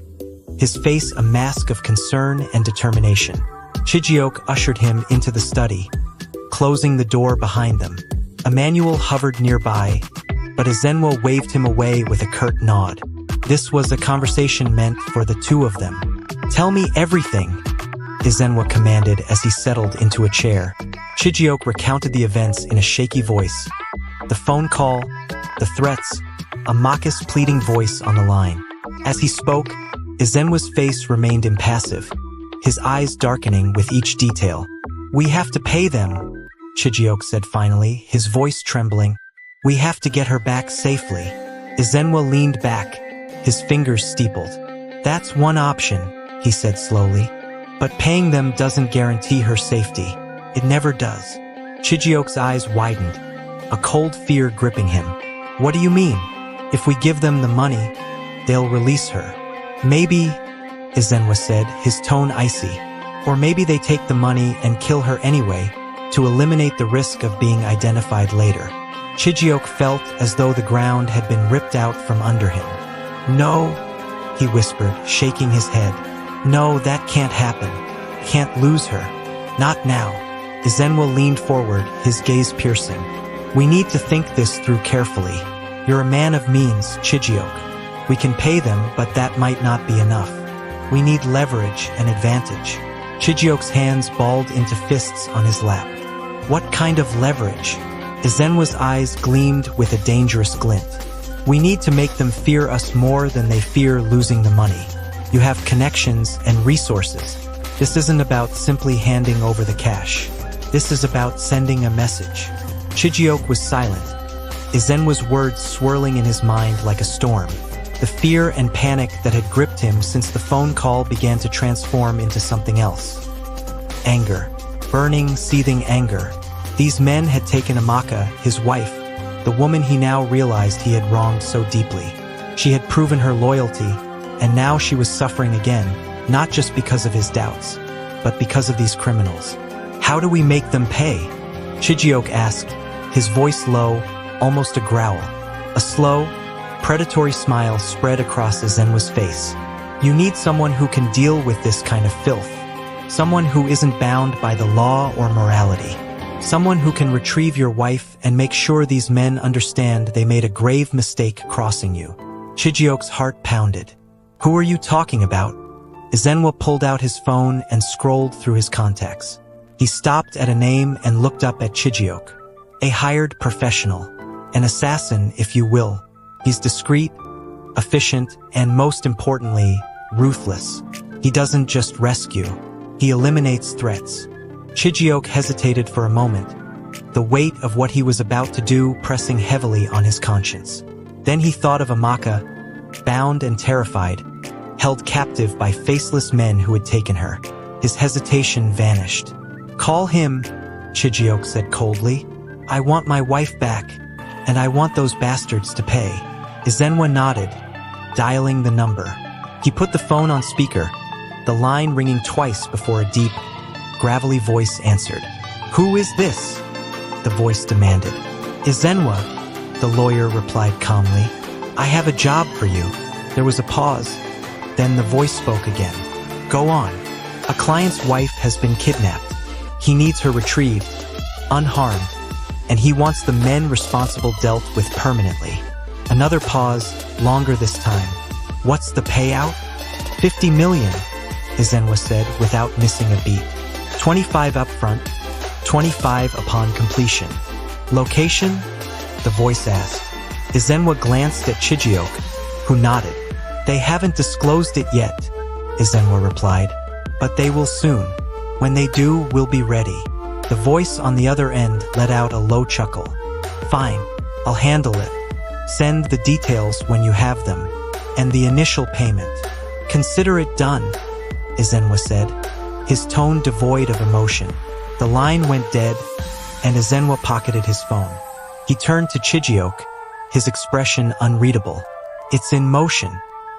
his face a mask of concern and determination. Chijioke ushered him into the study, closing the door behind them. Emmanuel hovered nearby, but Izenwa waved him away with a curt nod. This was a conversation meant for the two of them. Tell me everything, Izenwa commanded as he settled into a chair. Chijioke recounted the events in a shaky voice. The phone call, the threats, Amaka's pleading voice on the line. As he spoke, Izenwa's face remained impassive, his eyes darkening with each detail. We have to pay them, Chijioke said finally, his voice trembling. We have to get her back safely. Izenwa leaned back, his fingers steepled. That's one option, he said slowly. But paying them doesn't guarantee her safety. It never does. Chijioke's eyes widened, a cold fear gripping him. What do you mean? If we give them the money, they'll release her. Maybe, Izenwa said, his tone icy. Or maybe they take the money and kill her anyway, to eliminate the risk of being identified later. Chijioke felt as though the ground had been ripped out from under him. No, he whispered, shaking his head. No, that can't happen. Can't lose her. Not now. Izenwa leaned forward, his gaze piercing. We need to think this through carefully. You're a man of means, Chijioke. We can pay them, but that might not be enough. We need leverage and advantage. Chijioke's hands balled into fists on his lap. What kind of leverage? Izenwa's eyes gleamed with a dangerous glint. We need to make them fear us more than they fear losing the money. You have connections and resources. This isn't about simply handing over the cash. This is about sending a message. Chijioke was silent, Izenwa's words swirling in his mind like a storm. The fear and panic that had gripped him since the phone call began to transform into something else. Anger. Burning, seething anger. These men had taken Amaka, his wife, the woman he now realized he had wronged so deeply. She had proven her loyalty, and now she was suffering again, not just because of his doubts, but because of these criminals. How do we make them pay? Chijioke asked, his voice low, almost a growl. A slow, predatory smile spread across Izenwa's face. You need someone who can deal with this kind of filth. Someone who isn't bound by the law or morality. Someone who can retrieve your wife and make sure these men understand they made a grave mistake crossing you. Chijioke's heart pounded. Who are you talking about? Izenwa pulled out his phone and scrolled through his contacts. He stopped at a name and looked up at Chijioke. A hired professional. An assassin, if you will. He's discreet, efficient, and most importantly, ruthless. He doesn't just rescue. He eliminates threats. Chijioke hesitated for a moment, the weight of what he was about to do pressing heavily on his conscience. Then he thought of Amaka, bound and terrified, held captive by faceless men who had taken her. His hesitation vanished. Call him, Chijioke said coldly. I want my wife back, and I want those bastards to pay. Izenwa nodded, dialing the number. He put the phone on speaker, the line ringing twice before a deep, gravelly voice answered. Who is this? The voice demanded. Izenwa, the lawyer replied calmly. I have a job for you. There was a pause. Then the voice spoke again. Go on. A client's wife has been kidnapped. He needs her retrieved, unharmed, and he wants the men responsible dealt with permanently. Another pause, longer this time. What's the payout? 50 million, Izenwa said without missing a beat. 25 upfront, 25 upon completion. Location? The voice asked. Izenwa glanced at Chijioke, who nodded. They haven't disclosed it yet, Izenwa replied, but they will soon. When they do, we'll be ready. The voice on the other end let out a low chuckle. Fine, I'll handle it. Send the details when you have them, and the initial payment. Consider it done, Izenwa said, his tone devoid of emotion. The line went dead, and Izenwa pocketed his phone. He turned to Chijioke, his expression unreadable. It's in motion,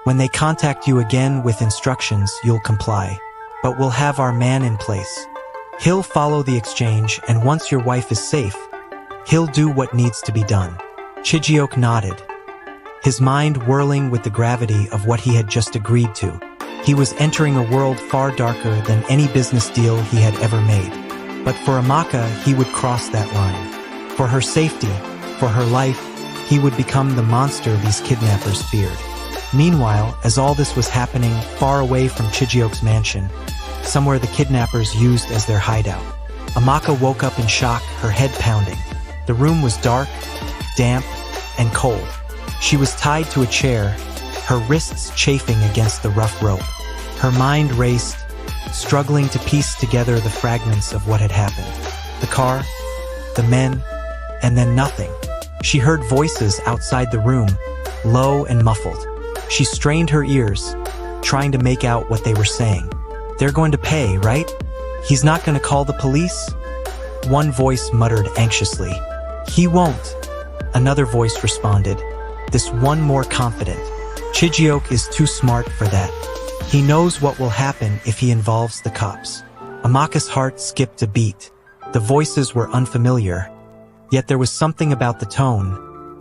When they contact you again with instructions, you'll comply. But we'll have our man in place. He'll follow the exchange, and once your wife is safe, he'll do what needs to be done." Chijioke nodded, his mind whirling with the gravity of what he had just agreed to. He was entering a world far darker than any business deal he had ever made. But for Amaka, he would cross that line. For her safety, for her life, he would become the monster these kidnappers feared. Meanwhile, as all this was happening far away from Chijioke's mansion, somewhere the kidnappers used as their hideout, Amaka woke up in shock, her head pounding. The room was dark, damp, and cold. She was tied to a chair, her wrists chafing against the rough rope. Her mind raced, struggling to piece together the fragments of what had happened. The car, the men, and then nothing. She heard voices outside the room, low and muffled. She strained her ears, trying to make out what they were saying. "They're going to pay, right? He's not going to call the police?" One voice muttered anxiously. "He won't," another voice responded, this one more confident. "Chijioke is too smart for that. He knows what will happen if he involves the cops." Amaka's heart skipped a beat. The voices were unfamiliar, yet there was something about the tone,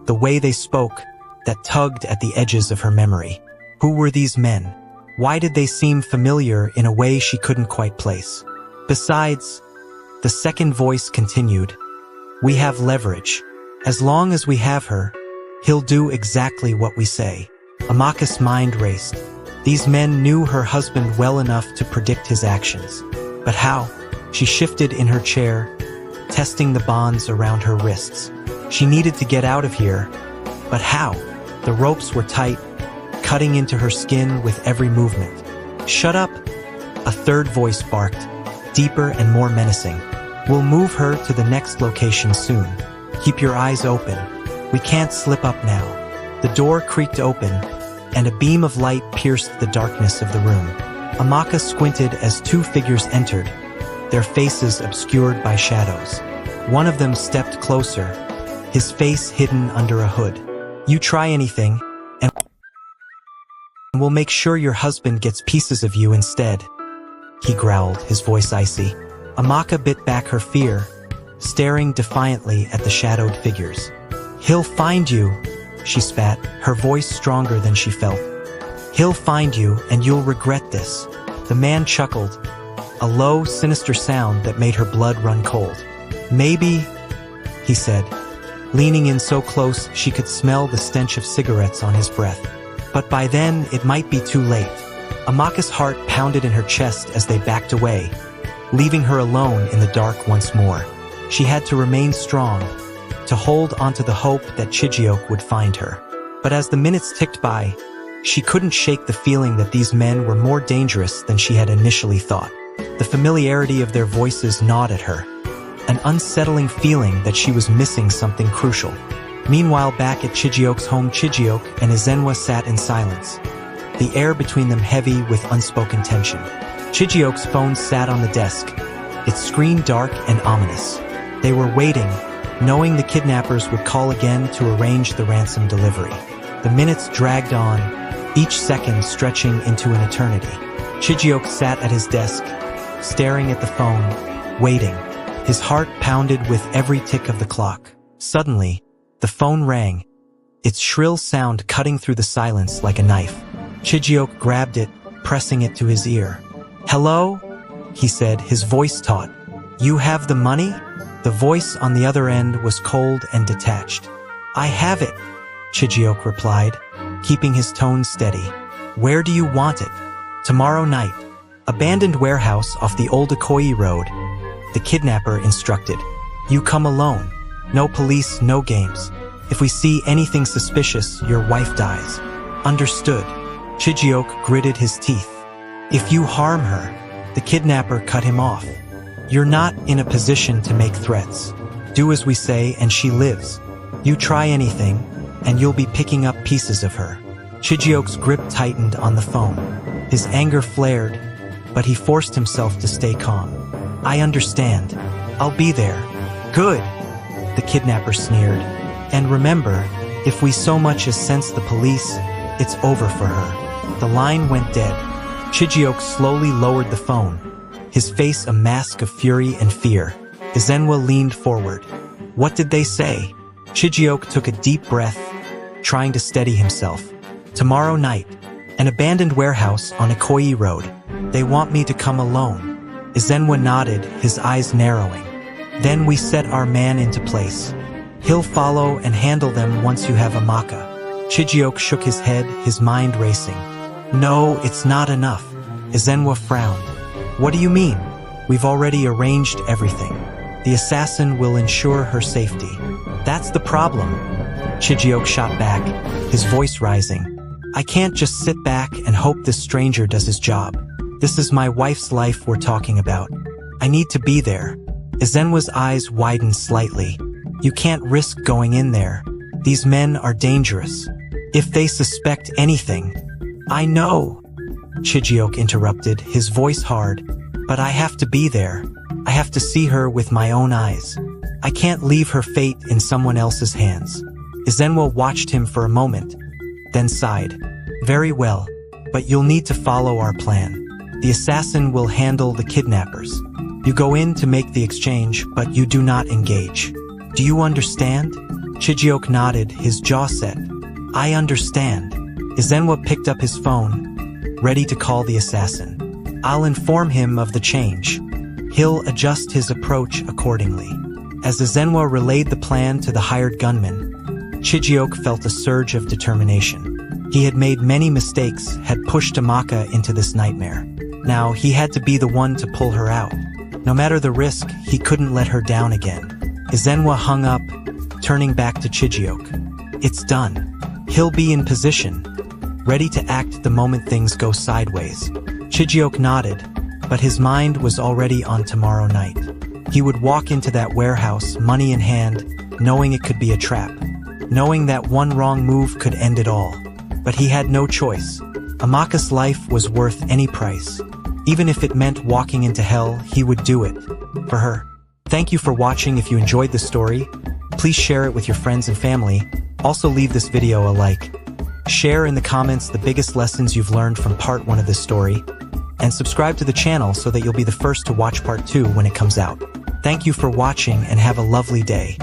the way they spoke, that tugged at the edges of her memory. Who were these men? Why did they seem familiar in a way she couldn't quite place? Besides, the second voice continued, "We have leverage. As long as we have her, he'll do exactly what we say." Amaka's mind raced. These men knew her husband well enough to predict his actions. But how? She shifted in her chair, testing the bonds around her wrists. She needed to get out of here. But how? The ropes were tight, cutting into her skin with every movement. "Shut up!" a third voice barked, deeper and more menacing. "We'll move her to the next location soon. Keep your eyes open. We can't slip up now." The door creaked open, and a beam of light pierced the darkness of the room. Amaka squinted as two figures entered, their faces obscured by shadows. One of them stepped closer, his face hidden under a hood. "You try anything, and we'll make sure your husband gets pieces of you instead," he growled, his voice icy. Amaka bit back her fear, staring defiantly at the shadowed figures. "He'll find you," she spat, her voice stronger than she felt. "He'll find you, and you'll regret this." The man chuckled, a low, sinister sound that made her blood run cold. "Maybe," he said, leaning in so close she could smell the stench of cigarettes on his breath. "But by then, it might be too late." Amaka's heart pounded in her chest as they backed away, leaving her alone in the dark once more. She had to remain strong, to hold onto the hope that Chijioke would find her. But as the minutes ticked by, she couldn't shake the feeling that these men were more dangerous than she had initially thought. The familiarity of their voices gnawed at her, an unsettling feeling that she was missing something crucial. Meanwhile, back at Chijioke's home, Chijioke and Ezenwa sat in silence, the air between them heavy with unspoken tension. Chijioke's phone sat on the desk, its screen dark and ominous. They were waiting, knowing the kidnappers would call again to arrange the ransom delivery. The minutes dragged on, each second stretching into an eternity. Chijioke sat at his desk, staring at the phone, waiting. His heart pounded with every tick of the clock. Suddenly, the phone rang, its shrill sound cutting through the silence like a knife. Chijioke grabbed it, pressing it to his ear. "Hello?" he said, his voice taut. "You have the money?" The voice on the other end was cold and detached. "I have it," Chijioke replied, keeping his tone steady. "Where do you want it?" "Tomorrow night. Abandoned warehouse off the old Ikoyi road," the kidnapper instructed. "You come alone. No police, no games. If we see anything suspicious, your wife dies." "Understood." Chijioke gritted his teeth. "If you harm her," the kidnapper cut him off. "You're not in a position to make threats. Do as we say and she lives. You try anything, and you'll be picking up pieces of her." Chijioke's grip tightened on the phone. His anger flared, but he forced himself to stay calm. "I understand. I'll be there." "Good," the kidnapper sneered. "And remember, if we so much as sense the police, it's over for her." The line went dead. Chijioke slowly lowered the phone, his face a mask of fury and fear. Ezenwa leaned forward. What did they say? Chijioke took a deep breath, trying to steady himself. Tomorrow night, an abandoned warehouse on Ikoyi Road. They want me to come alone. Ezenwa nodded, his eyes narrowing. Then we set our man into place. He'll follow and handle them once you have Amaka. Chijioke shook his head, his mind racing. No, it's not enough. Ezenwa frowned. What do you mean? We've already arranged everything. The assassin will ensure her safety. That's the problem. Chijioke shot back, his voice rising. I can't just sit back and hope this stranger does his job. This is my wife's life we're talking about. I need to be there. Ezenwa's eyes widened slightly. You can't risk going in there. These men are dangerous. If they suspect anything... I know. Chijioke interrupted, his voice hard. But I have to be there. I have to see her with my own eyes. I can't leave her fate in someone else's hands. Ezenwa watched him for a moment, then sighed. Very well, but you'll need to follow our plan. The assassin will handle the kidnappers. You go in to make the exchange, but you do not engage. Do you understand? Chijioke nodded, his jaw set. I understand. Ezenwa picked up his phone, ready to call the assassin. I'll inform him of the change. He'll adjust his approach accordingly. As Ezenwa relayed the plan to the hired gunman, Chijioke felt a surge of determination. He had made many mistakes, had pushed Amaka into this nightmare. Now he had to be the one to pull her out. No matter the risk, he couldn't let her down again. Ezenwa hung up, turning back to Chijioke. It's done. He'll be in position, ready to act the moment things go sideways. Chijioke nodded, but his mind was already on tomorrow night. He would walk into that warehouse, money in hand, knowing it could be a trap, knowing that one wrong move could end it all. But he had no choice. Amaka's life was worth any price. Even if it meant walking into hell, he would do it. For her. Thank you for watching. If you enjoyed this story, please share it with your friends and family. Also leave this video a like. Share in the comments the biggest lessons you've learned from part 1 of this story. And subscribe to the channel so that you'll be the first to watch part 2 when it comes out. Thank you for watching and have a lovely day.